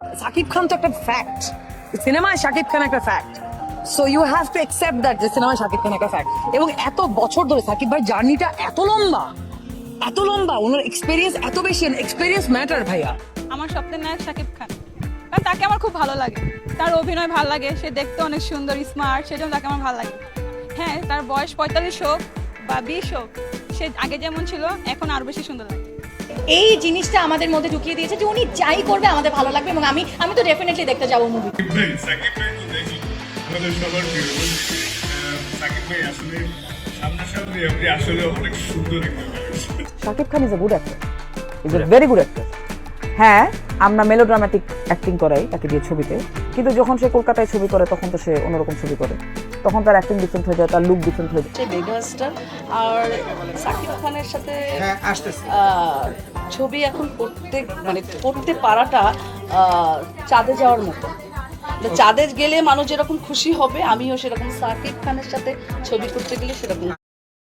সাকিব খান তো একটা ফ্যাক্ট, সিনেমায় শাকিব খান একটা fact, so you have to accept that যে সিনেমায় শাকিব খান একটা ফ্যাক্ট। এবং এত বছর ধরে সাকিব ভাই জার্নিটা এত লম্বা, ওনার এক্সপিরিয়েন্স এত বেশি, এক্সপিরিয়েন্স ম্যাটার ভাইয়া। আমার স্বপ্নের নায়ক শাকিব খান, কারণ তাকে আমার খুব ভালো লাগে, তার অভিনয় ভালো লাগে, সে দেখতে অনেক সুন্দর স্মার্ট, সেজন্য তাকে আমার ভালো লাগে। হ্যাঁ, তার বয়স 45 হোক বা 20 হোক, সে আগে যেমন ছিল এখন আরো বেশি সুন্দর লাগে। এই জিনিসটা আমাদের মধ্যে ঢুকিয়ে দিয়েছে যে উনি যাই করবে আমাদের ভালো লাগবে, এবং আমি তো ডেফিনেটলি দেখতে যাবো মুভি। সাকিব ভাই তো দেখি আমাদের সবার প্রিয়। সাকিব ভাই আসলে সামনাসামনি আপনি আসলে অনেক সুন্দর একটা মানুষ। Shakib Khan is a good actor, is a very good actor. হ্যাঁ, আমরা মেলোড্রামাটিক অ্যাক্টিং করাই তাকে দিয়ে ছবিতে, কিন্তু যখন সে কলকাতায় ছবি করে তখন তো সে অন্যরকম ছবি করে, তখন তার অ্যাক্টিং ডিফারেন্ট হয়ে যায়, তার লুক ডিফারেন্ট হয়ে যায়। মেগাস্টার আর সাকিব খানের সাথে ছবি এখন করতে পারাটা চাঁদে যাওয়ার মতো। চাঁদে গেলে মানুষ যেরকম খুশি হবে, আমিও সেরকম সাকিব খানের সাথে ছবি করতে গেলে সেরকম